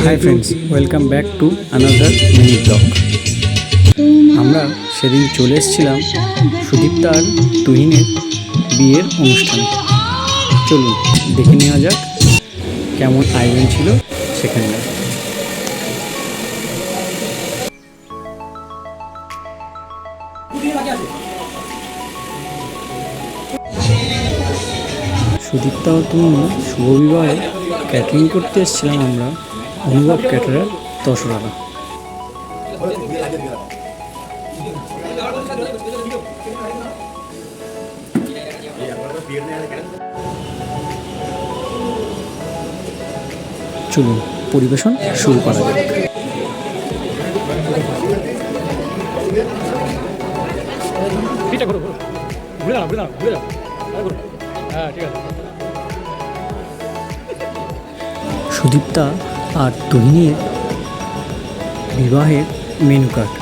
Hi friends, welcome back to another mini blog. আমরা সেদিন চলে এসেছিলাম সুদীপ্তা আর তুহিনের বিয়ের অনুষ্ঠানে। চলুন দেখে নেওয়া যাক কেমন আয়োজন ছিল সেখানকার। সুদীপ্তা ও তুহিন শুভ বিবাহে ক্যাটারিং করতে এসেছিলাম আমরা অনুভব ক্যাটারার তসরারা। চলুন পরিবেশন শুরু করা যাক। সুদীপ্তা আর তুহিনের বিবাহের মেনু কার্ড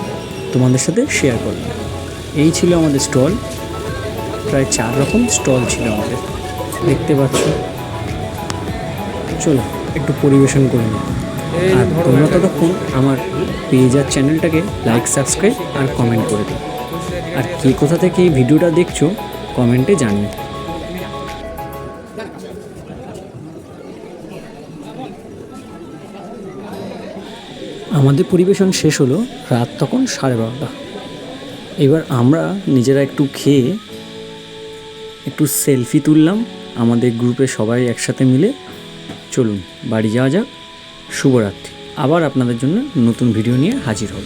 তোমাদের সাথে শেয়ার করলাম। এই ছিল আমাদের স্টল, প্রায় 4 রকম স্টল ছিল আমাদের, দেখতে পাচ্ছ। চলো একটু পরিবেশন করে নিই। আর তোমরা ততক্ষণ আমার পেজ আর চ্যানেলটাকে লাইক, সাবস্ক্রাইব আর কমেন্ট করে দিও। আর কে কোথা থেকে এই ভিডিওটা দেখছো কমেন্টে জানিও। আমাদের পরিবেশন শেষ হলো রাত তখন 12:30। এবার আমরা নিজেরা একটু খেয়ে একটু সেলফি তুললাম আমাদের গ্রুপে সবাই একসাথে মিলে। চলুন বাড়ি যাওয়া যাক। শুভরাত্রি। আবার আপনাদের জন্য নতুন ভিডিও নিয়ে হাজির হব।